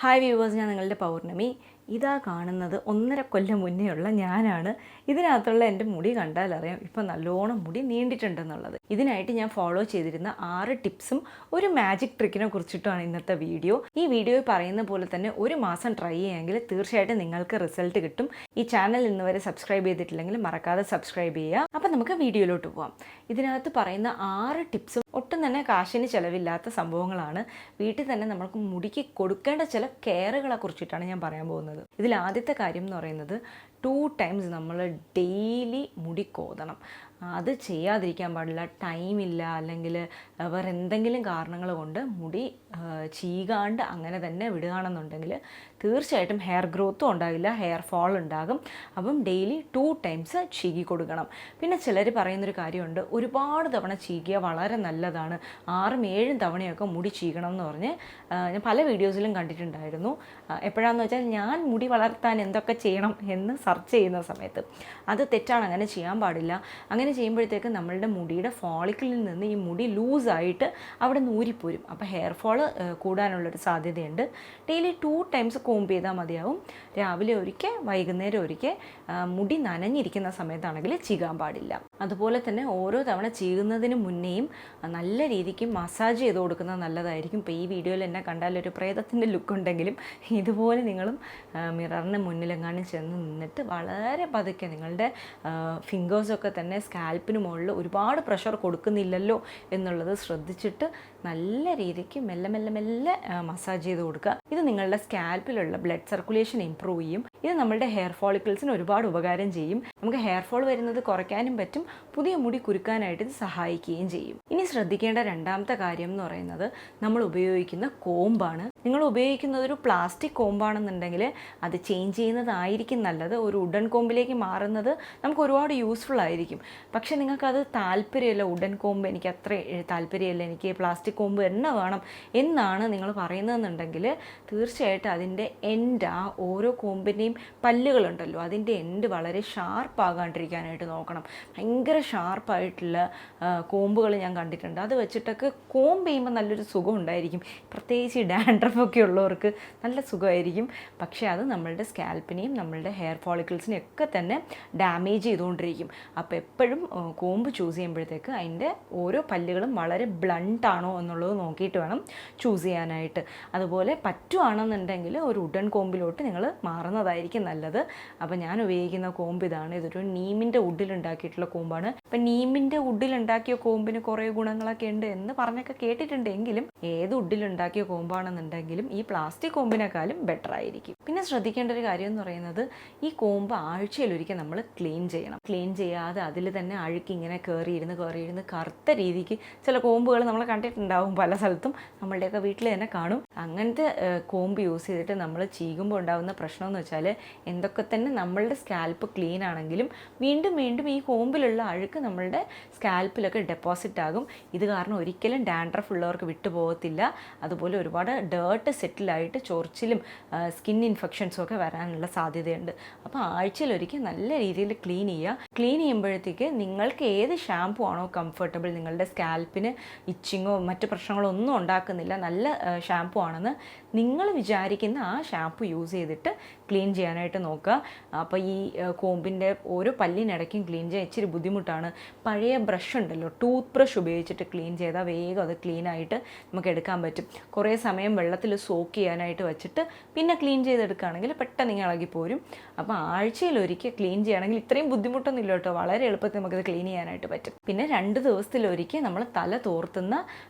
Hi viewers, ഞാൻ നിങ്ങളുടെ പൗർണമി. ഇതാ കാണുന്നത് 1.5 കൊല്ലം മുന്നേയുള്ള ഞാനാണ്. ഇതിനകത്തുള്ള എൻ്റെ മുടി കണ്ടാലറിയാം ഇപ്പം നല്ലോണം മുടി നീണ്ടിട്ടുണ്ടെന്നുള്ളത്. ഇതിനായിട്ട് ഞാൻ ഫോളോ ചെയ്തിരുന്ന 6 ടിപ്സും ഒരു മാജിക് ട്രിക്കിനെ കുറിച്ചിട്ടാണ് ഇന്നത്തെ വീഡിയോ. ഈ വീഡിയോയിൽ പറയുന്ന പോലെ തന്നെ ഒരു മാസം ട്രൈ ചെയ്യുമെങ്കിൽ തീർച്ചയായിട്ടും നിങ്ങൾക്ക് റിസൾട്ട് കിട്ടും. ഈ ചാനൽ ഇന്ന് വരെ സബ്സ്ക്രൈബ് ചെയ്തിട്ടില്ലെങ്കിൽ മറക്കാതെ സബ്സ്ക്രൈബ് ചെയ്യുക. അപ്പം നമുക്ക് വീഡിയോയിലോട്ട് പോവാം. ഇതിനകത്ത് പറയുന്ന 6 ടിപ്സും ഒട്ടും തന്നെ കാശിന് ചിലവില്ലാത്ത സംഭവങ്ങളാണ്. വീട്ടിൽ തന്നെ നമുക്ക് മുടിക്ക് കൊടുക്കേണ്ട ചില കെയറുകളെ കുറിച്ചിട്ടാണ് ഞാൻ പറയാൻ പോകുന്നത്. ഇതിൽ ആദ്യത്തെ കാര്യം എന്ന് പറയുന്നത് 2 times നമ്മൾ ഡെയിലി മുടി കോതണം. അത് ചെയ്യാതിരിക്കാൻ പാടില്ല. ടൈമില്ല, അല്ലെങ്കിൽ വേറെ എന്തെങ്കിലും കാരണങ്ങൾ കൊണ്ട് മുടി ചീകാണ്ട് അങ്ങനെ തന്നെ വിടുകയാണെന്നുണ്ടെങ്കിൽ തീർച്ചയായിട്ടും ഹെയർ ഗ്രോത്തും ഉണ്ടാകില്ല, ഹെയർ ഫോൾ ഉണ്ടാകും. അപ്പം ഡെയിലി 2 times ചീകി കൊടുക്കണം. പിന്നെ ചിലർ പറയുന്നൊരു കാര്യമുണ്ട്, ഒരുപാട് തവണ ചീകിയാൽ വളരെ നല്ലതാണ്, 6-7 തവണയൊക്കെ മുടി ചീകണം എന്ന് പറഞ്ഞ് ഞാൻ പല വീഡിയോസിലും കണ്ടിട്ടുണ്ടായിരുന്നു. എപ്പോഴാണെന്ന് വെച്ചാൽ ഞാൻ മുടി വളർത്താൻ എന്തൊക്കെ ചെയ്യണം എന്ന് സെർച്ച് ചെയ്യുന്ന സമയത്ത്. അത് തെറ്റാണ്, അങ്ങനെ ചെയ്യാൻ പാടില്ല. അങ്ങനെ ചെയ്യുമ്പോഴത്തേക്ക് നമ്മളുടെ മുടിയുടെ ഫോളിക്കിളിൽ നിന്ന് ഈ മുടി ലൂസായിട്ട് അവിടെ നിന്ന് ഊരിപ്പോരും. അപ്പോൾ ഹെയർ ഫോൾ കൂടാനുള്ളൊരു സാധ്യതയുണ്ട്. ഡെയിലി 2 times കോംബ് ചെയ്താൽ മതിയാവും. രാവിലെ ഒരിക്കൽ, വൈകുന്നേരം ഒരിക്കൽ. മുടി നനഞ്ഞിരിക്കുന്ന സമയത്താണെങ്കിൽ ചീകാൻ പാടില്ല. അതുപോലെ തന്നെ ഓരോ തവണ ചീകുന്നതിന് മുന്നേയും നല്ല രീതിക്ക് മസാജ് ചെയ്ത് കൊടുക്കുന്നത് നല്ലതായിരിക്കും. ഇപ്പോൾ ഈ വീഡിയോയിൽ എന്നെ കണ്ടാൽ ഒരു പ്രേതത്തിൻ്റെ ലുക്ക് ഉണ്ടെങ്കിലും ഇതുപോലെ നിങ്ങളും മിററിന് മുന്നിലെങ്ങാനും ചെന്ന് നിന്നിട്ട് വളരെ പതുക്കെ നിങ്ങളുടെ ഫിംഗേഴ്സൊക്കെ തന്നെ സ്കാൽപ്പിന് മുകളിൽ ഒരുപാട് പ്രഷർ കൊടുക്കുന്നില്ലല്ലോ എന്നുള്ളത് ശ്രദ്ധിച്ചിട്ട് നല്ല രീതിക്ക് മെല്ലെ മെല്ലെ മെല്ലെ മസാജ് ചെയ്ത് കൊടുക്കുക. ഇത് നിങ്ങളുടെ സ്കാൽപ്പിലുള്ള ബ്ലഡ് സർക്കുലേഷൻ ഇമ്പ്രൂവ് ചെയ്യും. ഇത് നമ്മളുടെ ഹെയർ ഫോളിക്കിൾസിന് ഒരുപാട് ഉപകാരം ചെയ്യും. നമുക്ക് ഹെയർ ഫോൾ വരുന്നത് കുറയ്ക്കാനും പറ്റും, പുതിയ മുടി കുരുക്കാനായിട്ട് ഇത് സഹായിക്കുകയും ചെയ്യും. ഇനി ശ്രദ്ധിക്കേണ്ട രണ്ടാമത്തെ കാര്യം എന്ന് പറയുന്നത് നമ്മൾ ഉപയോഗിക്കുന്ന കോമ്പാണ്. നിങ്ങൾ ഉപയോഗിക്കുന്നത് ഒരു പ്ലാസ്റ്റിക് കോമ്പാണെന്നുണ്ടെങ്കിൽ അത് ചേഞ്ച് ചെയ്യുന്നതായിരിക്കും നല്ലത്. ഒരു വുഡൻ കോമ്പിലേക്ക് മാറുന്നത് നമുക്ക് ഒരുപാട് യൂസ്ഫുൾ ആയിരിക്കും. പക്ഷെ നിങ്ങൾക്കത് താല്പര്യമില്ല, വുഡൻ കോമ്പ് എനിക്ക് അത്ര താല്പര്യമില്ല, എനിക്ക് പ്ലാസ്റ്റിക് കോമ്പ് തന്നെ വേണം എന്നാണ് നിങ്ങൾ പറയുന്നതെന്നുണ്ടെങ്കിൽ തീർച്ചയായിട്ടും അതിൻ്റെ എൻഡ്, ആ ഓരോ കോമ്പിൻ്റെയും പല്ലുകളുണ്ടല്ലോ, അതിൻ്റെ എൻഡ് വളരെ ഷാർപ്പാകാണ്ടിരിക്കാനായിട്ട് നോക്കണം. ഭയങ്കര ഷാർപ്പായിട്ടുള്ള കോമ്പുകൾ ഞാൻ കണ്ടിട്ടുണ്ട്. അത് വെച്ചിട്ടൊക്കെ കോമ്പ് ചെയ്യുമ്പോൾ നല്ലൊരു സുഖം ഉണ്ടായിരിക്കും. പ്രത്യേകിച്ച് ഡാൻഡ്രഫൊക്കെ ഉള്ളവർക്ക് നല്ല സുഖമായിരിക്കും. പക്ഷേ അത് നമ്മളുടെ സ്കാൽപ്പിനെയും നമ്മളുടെ ഹെയർ ഫോളിക്കിൾസിനെയും ഒക്കെ തന്നെ ഡാമേജ് ചെയ്തുകൊണ്ടിരിക്കും. അപ്പോൾ എപ്പോഴും കോമ്പ് ചൂസ് ചെയ്യുമ്പോഴത്തേക്ക് അതിൻ്റെ ഓരോ പല്ലുകളും വളരെ ബ്ലണ്ടാണോ എന്നുള്ളത് നോക്കിയിട്ട് വേണം ചൂസ് ചെയ്യാനായിട്ട്. അതുപോലെ പറ്റുവാണെന്നുണ്ടെങ്കിൽ ഒരു വുഡൻ കോമ്പിലോട്ട് നിങ്ങൾ മാറുന്നതായിരിക്കും നല്ലത്. അപ്പോൾ ഞാൻ ഉപയോഗിക്കുന്ന കോമ്പ് ഇതാണ്. ഇതൊരു നീമിൻ്റെ വുഡിലുണ്ടാക്കിയിട്ടുള്ള കോമ്പാണ്. ഇപ്പം നീമിൻ്റെ വുഡിലുണ്ടാക്കിയ കോമ്പിന് കുറേ ഗുണങ്ങളൊക്കെ ഉണ്ട് എന്ന് പറഞ്ഞൊക്കെ കേട്ടിട്ടുണ്ടെങ്കിലും ഏത് വുഡിലുണ്ടാക്കിയ കോമ്പാണെന്നുണ്ടെങ്കിലും ഈ പ്ലാസ്റ്റിക് കോമ്പിനേക്കാളും ബെറ്റർ ആയിരിക്കും. പിന്നെ ശ്രദ്ധിക്കേണ്ട ഒരു കാര്യം എന്ന് പറയുന്നത് ഈ കോമ്പ് ആഴ്ചയിലൊരിക്കൽ നമ്മൾ ക്ലീൻ ചെയ്യണം. ക്ലീൻ ചെയ്യാതെ അതിൽ തന്നെ അഴുക്ക് ഇങ്ങനെ കയറിയിരുന്ന് കറുത്ത രീതിക്ക് ചില കോമ്പുകൾ നമ്മൾ കണ്ടിട്ടുണ്ടാവും പല സ്ഥലത്തും, നമ്മളുടെയൊക്കെ വീട്ടിൽ തന്നെ കാണും. അങ്ങനത്തെ കോമ്പ് യൂസ് ചെയ്തിട്ട് നമ്മൾ ചീകുമ്പോൾ ഉണ്ടാകുന്ന പ്രശ്നം എന്ന് വെച്ചാൽ എന്തൊക്കെ തന്നെ നമ്മളുടെ സ്കാൽപ്പ് ക്ലീൻ ആണെങ്കിലും വീണ്ടും വീണ്ടും ഈ കോമ്പിലുള്ള അഴുക്ക് നമ്മളുടെ സ്കാൽപ്പിലൊക്കെ ഡെപ്പോസിറ്റ് ആകും. ഇത് കാരണം ഒരിക്കലും ഡാൻഡ്രഫ് ഉള്ളവർക്ക് വിട്ടുപോകത്തില്ല. അതുപോലെ ഒരുപാട് ഡേർട്ട് സെറ്റിലായിട്ട് ചൊറിച്ചിലും സ്കിൻ ഇൻഫെക്ഷൻസും ഒക്കെ വരാനുള്ള സാധ്യതയുണ്ട്. അപ്പോൾ ആഴ്ചയിലൊരിക്കൽ നല്ല രീതിയിൽ ക്ലീൻ ചെയ്യുക. ക്ലീൻ ചെയ്യുമ്പോഴത്തേക്ക് നിങ്ങൾക്ക് ഏത് ഷാമ്പു ആണോ കംഫർട്ടബിൾ, നിങ്ങളുടെ സ്കാൽപ്പിന് ഇച്ചിങ്ങോ മറ്റ് പ്രശ്നങ്ങളോ ഒന്നും ഉണ്ടാക്കുന്നില്ല, നല്ല ഷാമ്പു ആണെന്ന് നിങ്ങൾ വിചാരിക്കുന്ന ആ ഷാമ്പു യൂസ് ചെയ്തിട്ട് ക്ലീൻ ചെയ്യാനായിട്ട് നോക്കുക. അപ്പോൾ ഈ കോമ്പിൻ്റെ ഓരോ പല്ലിനിടയ്ക്കും ക്ലീൻ ചെയ്യാൻ ഇച്ചിരി ബുദ്ധിമുട്ടാണ്. പഴയ ബ്രഷ് ഉണ്ടല്ലോ, ടൂത്ത് ബ്രഷ് ഉപയോഗിച്ചിട്ട് ക്ലീൻ ചെയ്താൽ വേഗം അത് ക്ലീനായിട്ട് നമുക്ക് എടുക്കാൻ പറ്റും. കുറേ സമയം വെള്ളത്തിൽ സോക്ക് ചെയ്യാനായിട്ട് വെച്ചിട്ട് പിന്നെ ക്ലീൻ ചെയ്തെടുക്കുകയാണെങ്കിൽ പെട്ടെന്ന് ഇങ്ങനെ ഇളകിപ്പോരും. അപ്പോൾ ആഴ്ചയിലൊരിക്കൽ ക്ലീൻ ചെയ്യുകയാണെങ്കിൽ ഇത്രയും ബുദ്ധിമുട്ടൊന്നും ഇല്ല കേട്ടോ, വളരെ എളുപ്പത്തിൽ നമുക്കത് ക്ലീൻ ചെയ്യാനായിട്ട് പറ്റും. പിന്നെ 2 ദിവസത്തിലൊരിക്കൽ നമ്മൾ തല തോർത്തുന്ന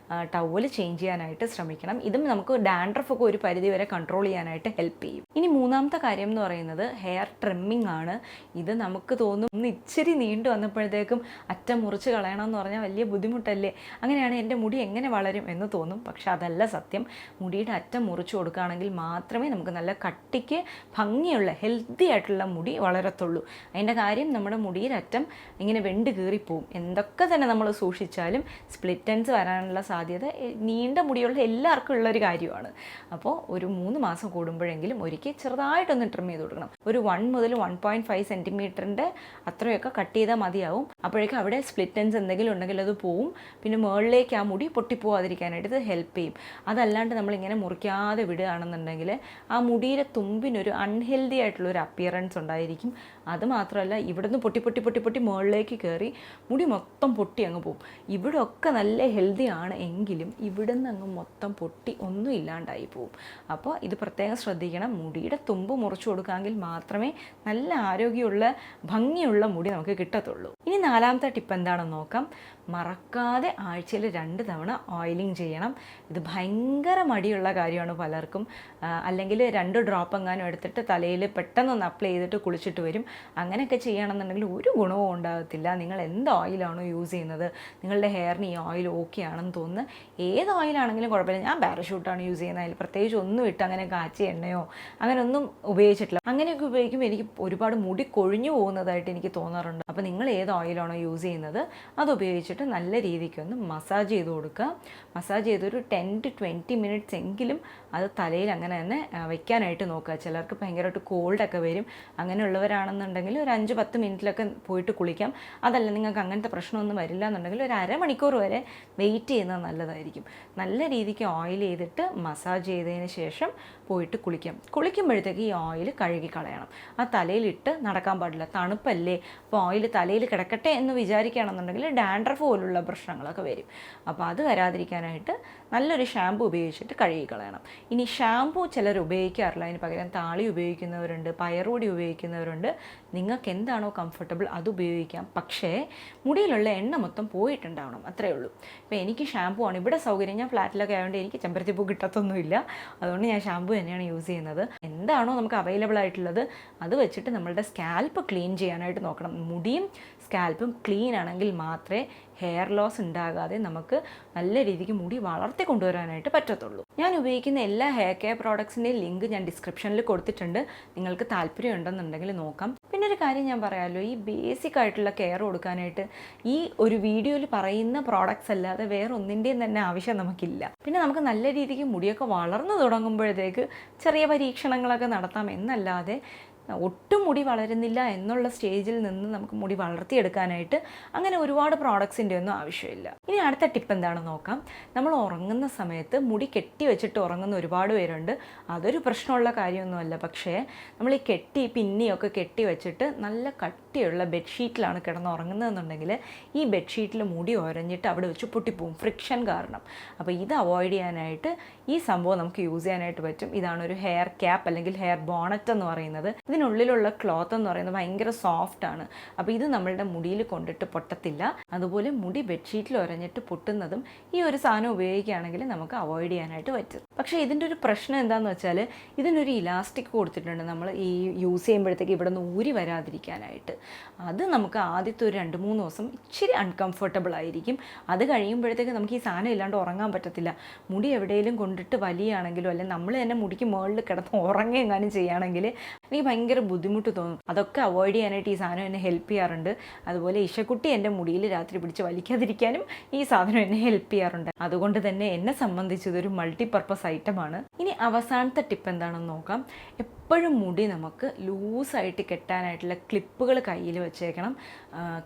ടവൽ ചേഞ്ച് ചെയ്യാനായിട്ട് ശ്രമിക്കണം. ഇതും നമുക്ക് ഡാൻഡ്രഫൊക്കെ ഒരു പരിധി വരെ കൺട്രോൾ ചെയ്യാനായിട്ട് ഹെൽപ്പ് ചെയ്യും. ഇനി മൂന്നാമത്തെ കാര്യം എന്ന് പറയുന്നത് ഹെയർ ട്രിമ്മിങ് ആണ്. ഇത് നമുക്ക് തോന്നും ഒന്ന് ഇച്ചിരി നീണ്ടു വന്നപ്പോഴത്തേക്കും അറ്റം മുറിച്ച് കളയണമെന്ന് പറഞ്ഞാൽ വലിയ ബുദ്ധിമുട്ടല്ലേ, അങ്ങനെയാണ് എൻ്റെ മുടി എങ്ങനെ വളരും എന്ന് തോന്നും. പക്ഷെ അതല്ല സത്യം. മുടിയുടെ അറ്റം മുറിച്ച് കൊടുക്കുകയാണെങ്കിൽ മാത്രമേ നമുക്ക് നല്ല കട്ടിക്ക് ഭംഗിയുള്ള ഹെൽത്തി ആയിട്ടുള്ള മുടി വളരത്തുള്ളൂ. അതിൻ്റെ കാര്യം നമ്മുടെ മുടിയുടെ അറ്റം ഇങ്ങനെ വെണ്ട് കീറിപ്പോവും. എന്തൊക്കെ തന്നെ നമ്മൾ സൂക്ഷിച്ചാലും സ്പ്ലിറ്റ് എൻഡ്സ് വരാനുള്ള സാധ്യത നീണ്ട മുടിയുള്ള എല്ലാവർക്കും ഉള്ളൊരു കാര്യമാണ്. അപ്പോൾ ഒരു 3 മാസം കൂടുമ്പോഴെങ്കിലും ഒരിക്കൽ ചെറുതായിട്ടൊന്ന് ട്രിം ചെയ്ത് കൊടുക്കണം. ഒരു 1 മുതൽ 1.5 സെൻറ്റിമീറ്ററിൻ്റെ അത്രയൊക്കെ കട്ട് ചെയ്താൽ മതിയാവും. അപ്പോൾ അപ്പോഴേക്കും അവിടെ സ്പ്ലിറ്റ് എൻഡ്സ് എന്തെങ്കിലും ഉണ്ടെങ്കിൽ അത് പോവും. പിന്നെ മുകളിലേക്ക് ആ മുടി പൊട്ടിപ്പോവാതിരിക്കാനായിട്ട് ഇത് ഹെൽപ്പ് ചെയ്യും. അതല്ലാണ്ട് നമ്മളിങ്ങനെ മുറിക്കാതെ വിടുകയാണെന്നുണ്ടെങ്കിൽ ആ മുടിയുടെ തുമ്പിനൊരു അൺഹെൽത്തി ആയിട്ടുള്ളൊരു അപ്പിയറൻസ് ഉണ്ടായിരിക്കും. അതുമാത്രമല്ല ഇവിടുന്ന് പൊട്ടി പൊട്ടി പൊട്ടി പൊട്ടി മുകളിലേക്ക് കയറി മുടി മൊത്തം പൊട്ടി അങ്ങ് പോകും. ഇവിടെ ഒക്കെ നല്ല ഹെൽത്തി ആണ് എങ്കിലും ഇവിടുന്ന് അങ്ങ് മൊത്തം പൊട്ടി ഒന്നും ഇല്ലാണ്ടായി പോവും. അപ്പോൾ ഇത് പ്രത്യേകം ശ്രദ്ധിക്കണം. മുടിയുടെ തുമ്പ് മുറിച്ചു കൊടുക്കാമെങ്കിൽ മാത്രമേ നല്ല ആരോഗ്യമുള്ള ഭംഗിയുള്ള മുടി നമുക്ക് കിട്ടത്തുള്ളൂ. ഇനി 4ാമത്തെ ടിപ്പ് എന്താണെന്ന് നോക്കാം. മറക്കാതെ ആഴ്ചയിൽ 2 തവണ ഓയിലിംഗ് ചെയ്യണം. ഇത് ഭയങ്കര മടിയുള്ള കാര്യമാണ് പലർക്കും. അല്ലെങ്കിൽ 2 ഡ്രോപ്പ് എങ്ങാനും എടുത്തിട്ട് തലയിൽ പെട്ടെന്നൊന്ന് അപ്ലൈ ചെയ്തിട്ട് കുളിച്ചിട്ട് വരും. അങ്ങനെയൊക്കെ ചെയ്യുകയാണെന്നുണ്ടെങ്കിൽ ഒരു ഗുണവും ഉണ്ടാകത്തില്ല. നിങ്ങൾ എന്ത് ഓയിലാണോ യൂസ് ചെയ്യുന്നത്, നിങ്ങളുടെ ഹെയറിന് ഈ ഓയിൽ ഓക്കെ ആണെന്ന് തോന്നുന്നു, ഏത് ഓയിലാണെങ്കിലും കുഴപ്പമില്ല. ഞാൻ പാരഷൂട്ടാണ് യൂസ് ചെയ്യുന്നത്. അതിൽ പ്രത്യേകിച്ച് ഒന്നും ഇട്ട് അങ്ങനെ കാച്ചിയ എണ്ണയോ അങ്ങനെ ഒന്നും ഉപയോഗിച്ചിട്ടില്ല. അങ്ങനെയൊക്കെ ഉപയോഗിക്കുമ്പോൾ എനിക്ക് ഒരുപാട് മുടി കൊഴിഞ്ഞു പോകുന്നതായിട്ട് എനിക്ക് തോന്നാറുണ്ട്. അപ്പോൾ നിങ്ങൾ ഏത് ഓയിലാണോ യൂസ് ചെയ്യുന്നത് അത് ഉപയോഗിച്ചിട്ട് നല്ല രീതിക്കൊന്ന് മസാജ് ചെയ്ത് കൊടുക്കുക. മസാജ് ചെയ്തൊരു 10 to 20 മിനിറ്റ്സ് എങ്കിലും അത് തലയിൽ അങ്ങനെ തന്നെ വയ്ക്കാനായിട്ട് നോക്കുക. ചിലർക്ക് ഭയങ്കരമായിട്ട് കോൾഡൊക്കെ വരും. അങ്ങനെയുള്ളവരാണെന്നുണ്ടെങ്കിൽ ഒരു 5-10 മിനിറ്റിലൊക്കെ പോയിട്ട് കുളിക്കാം. അതല്ല നിങ്ങൾക്ക് അങ്ങനത്തെ പ്രശ്നമൊന്നും വരില്ല എന്നുണ്ടെങ്കിൽ ഒരു അരമണിക്കൂർ വരെ വെയിറ്റ് ചെയ്യുന്നത് നല്ലതായിരിക്കും. നല്ല രീതിക്ക് ഓയിൽ ചെയ്തിട്ട് മസാജ് ചെയ്തതിന് ശേഷം പോയിട്ട് കുളിക്കാം. കുളിക്കുമ്പോഴത്തേക്ക് ഈ ഓയിൽ കഴുകി കളയണം. ആ തലയിലിട്ട് നടക്കാൻ പാടില്ല. തണുപ്പല്ലേ, അപ്പോൾ ഓയിൽ തലയിൽ കിടക്കട്ടെ എന്ന് വിചാരിക്കുകയാണെന്നുണ്ടെങ്കിൽ ഡാൻഡ്രഫ് പോലുള്ള പ്രശ്നങ്ങളൊക്കെ വരും. അപ്പോൾ അത് വരാതിരിക്കാനായിട്ട് നല്ലൊരു ഷാമ്പു ഉപയോഗിച്ചിട്ട് കഴുകി കളയണം. ഇനി ഷാമ്പു ചിലർ ഉപയോഗിക്കാറില്ല. അതിന് പകരം താളി ഉപയോഗിക്കുന്നവരുണ്ട്, പയറുപൊടി ഉപയോഗിക്കുന്നവരുണ്ട്. നിങ്ങൾക്ക് എന്താണോ കംഫർട്ടബിൾ അത് ഉപയോഗിക്കാം. പക്ഷേ മുടിയിലുള്ള എണ്ണ മൊത്തം പോയിട്ടുണ്ടാവണം, അത്രയേ ഉള്ളൂ. ഇപ്പോൾ എനിക്ക് ഷാമ്പു ആണ് ഇവിടെ സൗകര്യം. ഞാൻ ഫ്ലാറ്റിലൊക്കെ ആയതുകൊണ്ട് എനിക്ക് ചെമ്പരത്തിപ്പൂ കിട്ടത്തൊന്നുമില്ല. അതുകൊണ്ട് ഞാൻ ഷാമ്പു തന്നെയാണ് യൂസ് ചെയ്യുന്നത്. എന്താണോ നമുക്ക് അവൈലബിൾ ആയിട്ടുള്ളത് അത് വെച്ചിട്ട് നമ്മളുടെ സ്കാൽപ്പ് ക്ലീൻ ചെയ്യാനായിട്ട് നോക്കണം. മുടിയും സ്കാൽപ്പും ക്ലീൻ ആണെങ്കിൽ മാത്രമേ ഹെയർ ലോസ് ഉണ്ടാകാതെ നമുക്ക് നല്ല രീതിക്ക് മുടി വളർത്തി കൊണ്ടുവരാനായിട്ട് പറ്റത്തുള്ളൂ. ഞാൻ ഉപയോഗിക്കുന്ന എല്ലാ ഹെയർ കെയർ പ്രോഡക്ട്സിൻ്റെയും ലിങ്ക് ഞാൻ ഡിസ്ക്രിപ്ഷനിൽ കൊടുത്തിട്ടുണ്ട്. നിങ്ങൾക്ക് താല്പര്യം ഉണ്ടെന്നുണ്ടെങ്കിൽ നോക്കാം. പിന്നെ ഒരു കാര്യം ഞാൻ പറയാമല്ലോ, ഈ ബേസിക് ആയിട്ടുള്ള കെയർ കൊടുക്കാനായിട്ട് ഈ ഒരു വീഡിയോയിൽ പറയുന്ന പ്രോഡക്ട്സ് അല്ലാതെ വേറെ ഒന്നിൻ്റെയും തന്നെ ആവശ്യം നമുക്കില്ല. പിന്നെ നമുക്ക് നല്ല രീതിക്ക് മുടിയൊക്കെ വളർന്നു തുടങ്ങുമ്പോഴത്തേക്ക് ചെറിയ പരീക്ഷണങ്ങളൊക്കെ നടത്താം എന്നല്ലാതെ ഒട്ടും മുടി വളരുന്നില്ല എന്നുള്ള സ്റ്റേജിൽ നിന്ന് നമുക്ക് മുടി വളർത്തിയെടുക്കാനായിട്ട് അങ്ങനെ ഒരുപാട് പ്രോഡക്ട്സിൻ്റെ ഒന്നും ആവശ്യമില്ല. ഇനി അടുത്ത ടിപ്പ് എന്താണെന്ന് നോക്കാം. നമ്മൾ ഉറങ്ങുന്ന സമയത്ത് മുടി കെട്ടി വെച്ചിട്ട് ഉറങ്ങുന്ന ഒരുപാട് പേരുണ്ട്. അതൊരു പ്രശ്നമുള്ള കാര്യമൊന്നുമല്ല. പക്ഷേ നമ്മൾ ഈ പിന്നിയൊക്കെ കെട്ടി വെച്ചിട്ട് നല്ല കട്ടിയുള്ള ബെഡ്ഷീറ്റിലാണ് കിടന്ന് ഉറങ്ങുന്നതെന്നുണ്ടെങ്കിൽ ഈ ബെഡ്ഷീറ്റിൽ മുടി ഉരഞ്ഞിട്ട് അവിടെ വെച്ച് പൊട്ടിപ്പോവും, ഫ്രിക്ഷൻ കാരണം. അപ്പോൾ ഇത് അവോയ്ഡ് ചെയ്യാനായിട്ട് ഈ സംഭവം നമുക്ക് യൂസ് ചെയ്യാനായിട്ട് പറ്റും. ഇതാണ് ഒരു ഹെയർ ക്യാപ്പ് അല്ലെങ്കിൽ ഹെയർ ബോണറ്റ് എന്ന് പറയുന്നത്. ഇതിനുള്ളിലുള്ള ക്ലോത്ത് എന്ന് പറയുന്നത് ഭയങ്കര സോഫ്റ്റാണ്. അപ്പോൾ ഇത് നമ്മളുടെ മുടിയിൽ കൊണ്ടിട്ട് പൊട്ടത്തില്ല. അതുപോലെ മുടി ബെഡ്ഷീറ്റിൽ ഉരഞ്ഞിട്ട് പൊട്ടുന്നതും ഈ ഒരു സാധനം ഉപയോഗിക്കുകയാണെങ്കിൽ നമുക്ക് അവോയ്ഡ് ചെയ്യാനായിട്ട് പറ്റും. പക്ഷേ ഇതിൻ്റെ ഒരു പ്രശ്നം എന്താണെന്ന് വെച്ചാൽ ഇതിനൊരു ഇലാസ്റ്റിക് കൊടുത്തിട്ടുണ്ട് നമ്മൾ ഈ യൂസ് ചെയ്യുമ്പോഴത്തേക്ക് ഇവിടെ നിന്ന് ഊരി വരാതിരിക്കാനായിട്ട്. അത് നമുക്ക് ആദ്യത്തെ ഒരു 2-3 ദിവസം ഇച്ചിരി അൺകംഫർട്ടബിൾ ആയിരിക്കും. അത് കഴിയുമ്പോഴത്തേക്ക് നമുക്ക് ഈ സാധനം ഇല്ലാണ്ട് ഉറങ്ങാൻ പറ്റത്തില്ല. മുടി എവിടെയെങ്കിലും കൊണ്ടിട്ട് വലിയാണെങ്കിലോ അല്ലെങ്കിൽ നമ്മൾ തന്നെ മുടിക്ക് മുകളിൽ കിടന്ന് ഉറങ്ങുകയെങ്ങാനും ചെയ്യുകയാണെങ്കിൽ എനിക്ക് ഭയങ്കര ബുദ്ധിമുട്ട് തോന്നും. അതൊക്കെ അവോയ്ഡ് ചെയ്യാനായിട്ട് ഈ സാധനം എന്നെ ഹെൽപ്പ് ചെയ്യാറുണ്ട്. അതുപോലെ ഇഷക്കുട്ടി എൻ്റെ മുടിയിൽ രാത്രി പിടിച്ച് വലിക്കാതിരിക്കാനും ഈ സാധനം എന്നെ ഹെൽപ്പ് ചെയ്യാറുണ്ട്. അതുകൊണ്ട് തന്നെ എന്നെ സംബന്ധിച്ച് ഇതൊരു മൾട്ടിപർപ്പസ് ഐറ്റമാണ്. ഇനി അവസാനത്തെ ടിപ്പ് എന്താണെന്ന് നോക്കാം. എപ്പോഴും മുടി നമുക്ക് ലൂസായിട്ട് കെട്ടാനായിട്ടുള്ള ക്ലിപ്പുകൾ കയ്യിൽ വെച്ചേക്കണം.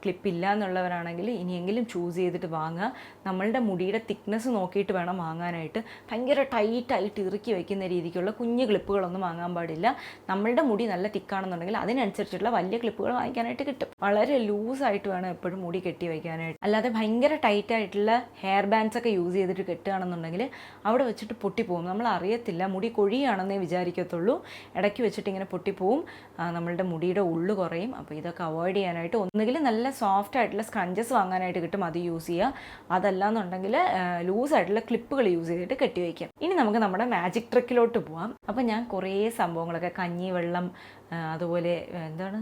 ക്ലിപ്പില്ല എന്നുള്ളവരാണെങ്കിൽ ഇനിയെങ്കിലും ചൂസ് ചെയ്തിട്ട് വാങ്ങുക. നമ്മളുടെ മുടിയുടെ തിക്നെസ് നോക്കിയിട്ട് വേണം വാങ്ങാനായിട്ട്. ഭയങ്കര ടൈറ്റായിട്ട് ഇറുക്കി വയ്ക്കുന്ന രീതിക്കുള്ള കുഞ്ഞു ക്ലിപ്പുകളൊന്നും വാങ്ങാൻ പാടില്ല. നമ്മളുടെ മുടി നല്ല തിക്കാണെന്നുണ്ടെങ്കിൽ അതിനനുസരിച്ചുള്ള വലിയ ക്ലിപ്പുകൾ വാങ്ങിക്കാനായിട്ട് കിട്ടും. വളരെ ലൂസായിട്ട് വേണം എപ്പോഴും മുടി കെട്ടി വയ്ക്കാനായിട്ട്. അല്ലാതെ ഭയങ്കര ടൈറ്റായിട്ടുള്ള ഹെയർ ബാൻഡ്സ് ഒക്കെ യൂസ് ചെയ്തിട്ട് കെട്ടുകയാണെന്നുണ്ടെങ്കിൽ അവിടെ വെച്ചിട്ട് പൊട്ടിപ്പോകും. നമ്മൾ അറിയത്തില്ല, മുടി കൊഴിയാണെന്നേ വിചാരിക്കത്തുള്ളൂ. ഇടയ്ക്ക് വെച്ചിട്ട് ഇങ്ങനെ പൊട്ടിപ്പോവും, നമ്മളുടെ മുടിയുടെ ഉള്ളു കുറയും. അപ്പോൾ ഇതൊക്കെ അവോയ്ഡ് ചെയ്യാനായിട്ട് ഒന്നുകിൽ നല്ല സോഫ്റ്റ് ആയിട്ടുള്ള സ്ക്രഞ്ചസ് വാങ്ങാനായിട്ട് കിട്ടും, അത് യൂസ് ചെയ്യുക. അതല്ലാന്നുണ്ടെങ്കിൽ ലൂസായിട്ടുള്ള ക്ലിപ്പുകൾ യൂസ് ചെയ്തിട്ട് കെട്ടി വയ്ക്കാം. ഇനി നമുക്ക് നമ്മുടെ മാജിക് ട്രിക്കിലോട്ട് പോവാം. അപ്പോൾ ഞാൻ കുറേ സംഭവങ്ങളൊക്കെ കഞ്ഞിവെള്ളം, അതുപോലെ എന്താണ്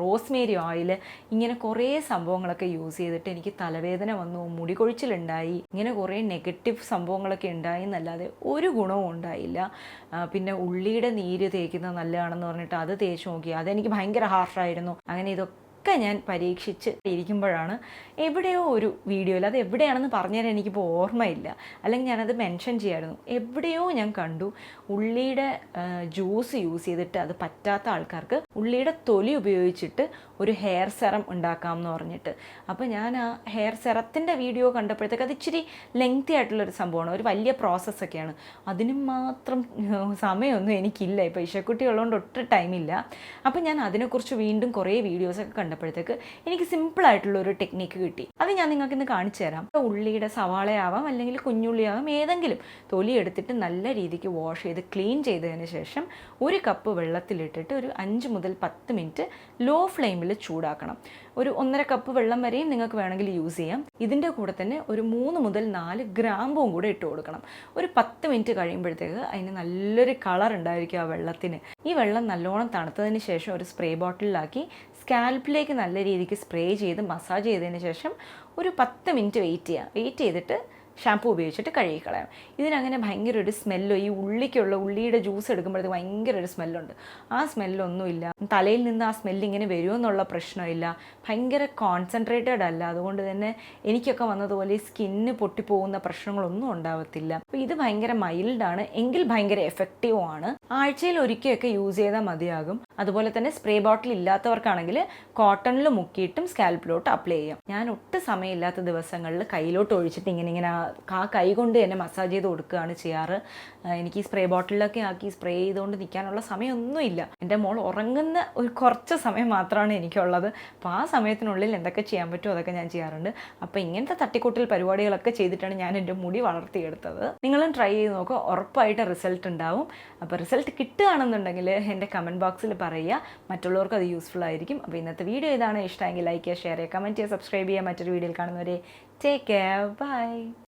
റോസ്മേരി ഓയിൽ, ഇങ്ങനെ കുറേ സംഭവങ്ങളൊക്കെ യൂസ് ചെയ്തിട്ട് എനിക്ക് തലവേദന വന്നു, മുടി കൊഴിച്ചിലുണ്ടായി, ഇങ്ങനെ കുറേ നെഗറ്റീവ് സംഭവങ്ങളൊക്കെ ഉണ്ടായി എന്നല്ലാതെ ഒരു ഗുണവും ഉണ്ടായില്ല. പിന്നെ ഉള്ളിയുടെ നീര് തേക്കുന്നത് നല്ലതാണെന്ന് പറഞ്ഞിട്ട് അത് തേച്ച് നോക്കി, അതെനിക്ക് ഭയങ്കര ഹാർഷായിരുന്നു. അങ്ങനെ ഇതൊക്കെ ഒക്കെ ഞാൻ പരീക്ഷിച്ച് ഇരിക്കുമ്പോഴാണ് എവിടെയോ ഒരു വീഡിയോയിൽ, അത് എവിടെയാണെന്ന് പറഞ്ഞുതരാൻ എനിക്കിപ്പോൾ ഓർമ്മയില്ല, അല്ലെങ്കിൽ ഞാനത് മെൻഷൻ ചെയ്യായിരുന്നു, എവിടെയോ ഞാൻ കണ്ടു ഉള്ളിയുടെ ജ്യൂസ് യൂസ് ചെയ്തിട്ട് അത് പറ്റാത്ത ആൾക്കാർക്ക് ഉള്ളിയുടെ തൊലി ഉപയോഗിച്ചിട്ട് ഒരു ഹെയർ സെറം ഉണ്ടാക്കാം എന്ന് പറഞ്ഞിട്ട്. അപ്പോൾ ഞാൻ ആ ഹെയർ സെറത്തിൻ്റെ വീഡിയോ കണ്ടപ്പോഴത്തേക്ക് അത് ഇച്ചിരി ലെങ്തി ആയിട്ടുള്ളൊരു സംഭവമാണ്, ഒരു വലിയ പ്രോസസ്സൊക്കെയാണ്. അതിനും മാത്രം സമയമൊന്നും എനിക്കില്ല, ഇപ്പോൾ ഇഷക്കുട്ടി ഉള്ളതുകൊണ്ട് ഒട്ടും ടൈമില്ല. അപ്പോൾ ഞാൻ അതിനെക്കുറിച്ച് വീണ്ടും കുറേ വീഡിയോസൊക്കെ കണ്ടപ്പോഴത്തേക്ക് എനിക്ക് സിമ്പിളായിട്ടുള്ളൊരു ടെക്നിക്ക് കിട്ടി. അത് ഞാൻ നിങ്ങൾക്ക് ഇന്ന് കാണിച്ചു തരാം. ഉള്ളിയുടെ സവാളയാവാം അല്ലെങ്കിൽ കുഞ്ഞുള്ളിയാവാം, ഏതെങ്കിലും തൊലി എടുത്തിട്ട് നല്ല രീതിക്ക് വാഷ് ചെയ്ത് ക്ലീൻ ചെയ്തതിന് ശേഷം 1 കപ്പ് വെള്ളത്തിലിട്ടിട്ട് ഒരു 5 മുതൽ 10 മിനിറ്റ് ലോ ഫ്ലെയിമിൽ ചൂടാക്കണം. ഒരു 1.5 കപ്പ് വെള്ളം വരെയും നിങ്ങൾക്ക് വേണമെങ്കിൽ യൂസ് ചെയ്യാം. ഇതിൻ്റെ കൂടെ തന്നെ ഒരു 3 മുതൽ 4 ഗ്രാമ്പും കൂടെ ഇട്ട് കൊടുക്കണം. ഒരു 10 മിനിറ്റ് കഴിയുമ്പോഴത്തേക്ക് അതിന് നല്ലൊരു കളർ ഉണ്ടായിരിക്കും ആ വെള്ളത്തിന്. ഈ വെള്ളം നല്ലോണം തണുത്തതിന് ശേഷം ഒരു സ്പ്രേ ബോട്ടിലാക്കി സ്കാൽപ്പിലേക്ക് നല്ല രീതിക്ക് സ്പ്രേ ചെയ്ത് മസാജ് ചെയ്തതിന് ശേഷം ഒരു 10 മിനിറ്റ് വെയിറ്റ് ചെയ്തിട്ട് ഷാമ്പൂ ഉപയോഗിച്ചിട്ട് കഴുകിക്കളയാം. ഇതിനങ്ങനെ ഭയങ്കര ഒരു സ്മെല്ലോ, ഈ ഉള്ളിയുടെ ജ്യൂസ് എടുക്കുമ്പോഴത്തേക്ക് ഭയങ്കര ഒരു സ്മെല്ലുണ്ട്. ആ സ്മെല്ലൊന്നുമില്ല. തലയിൽ നിന്ന് ആ സ്മെല്ലിങ്ങനെ വരുമോ എന്നുള്ള പ്രശ്നമില്ല. ഭയങ്കര കോൺസെൻട്രേറ്റഡ് അല്ല, അതുകൊണ്ട് തന്നെ എനിക്കൊക്കെ വന്നതുപോലെ ഈ സ്കിന്ന് പൊട്ടിപ്പോകുന്ന പ്രശ്നങ്ങളൊന്നും ഉണ്ടാവത്തില്ല. അപ്പോൾ ഇത് ഭയങ്കര മൈൽഡാണ്, എങ്കിൽ ഭയങ്കര എഫക്റ്റീവുമാണ്. ആഴ്ചയിൽ ഒരിക്കലൊക്കെ യൂസ് ചെയ്താൽ മതിയാകും. അതുപോലെ തന്നെ സ്പ്രേ ബോട്ടിൽ ഇല്ലാത്തവർക്കാണെങ്കിൽ കോട്ടണിൽ മുക്കിയിട്ടും സ്കാൽപ്പിലോട്ട് അപ്ലൈ ചെയ്യാം. ഞാൻ ഒട്ടും സമയമില്ലാത്ത ദിവസങ്ങളിൽ കയ്യിലോട്ട് ഒഴിച്ചിട്ട് ഇങ്ങനെ ആ കൈ കൊണ്ട് തന്നെ മസാജ് ചെയ്ത് കൊടുക്കുകയാണ് ചെയ്യാറ്. എനിക്ക് ഈ സ്പ്രേ ബോട്ടിലൊക്കെ ആക്കി സ്പ്രേ ചെയ്തുകൊണ്ട് നിൽക്കാനുള്ള സമയമൊന്നുമില്ല. എൻ്റെ മോൾ ഉറങ്ങുന്ന ഒരു കുറച്ച് സമയം മാത്രമാണ് എനിക്കുള്ളത്. അപ്പോൾ ആ സമയത്തിനുള്ളിൽ എന്തൊക്കെ ചെയ്യാൻ പറ്റുമോ അതൊക്കെ ഞാൻ ചെയ്യാറുണ്ട്. അപ്പോൾ ഇങ്ങനത്തെ തട്ടിക്കൂട്ടൽ പരിപാടികളൊക്കെ ചെയ്തിട്ടാണ് ഞാൻ എൻ്റെ മുടി വളർത്തിയെടുത്തത്. നിങ്ങളും ട്രൈ ചെയ്ത് നോക്കുക, ഉറപ്പായിട്ട് റിസൾട്ട് ഉണ്ടാവും. അപ്പോൾ റിസൾട്ട് കിട്ടുകയാണെന്നുണ്ടെങ്കിൽ എൻ്റെ കമൻറ്റ് ബോക്സിൽ പറയുക, മറ്റുള്ളവർക്ക് അത് യൂസ്ഫുൾ ആയിരിക്കും. അപ്പോൾ ഇന്നത്തെ വീഡിയോ ഇതാണ്. ഇഷ്ടമെങ്കിൽ ലൈക്ക് ചെയ്യുക, ഷെയർ ചെയ്യുക, കമൻറ്റ് ചെയ്യുക, സബ്സ്ക്രൈബ് ചെയ്യുക. മറ്റൊരു വീഡിയോയിൽ കാണുന്നവരെ ടേക്ക് കെയർ, ബൈ.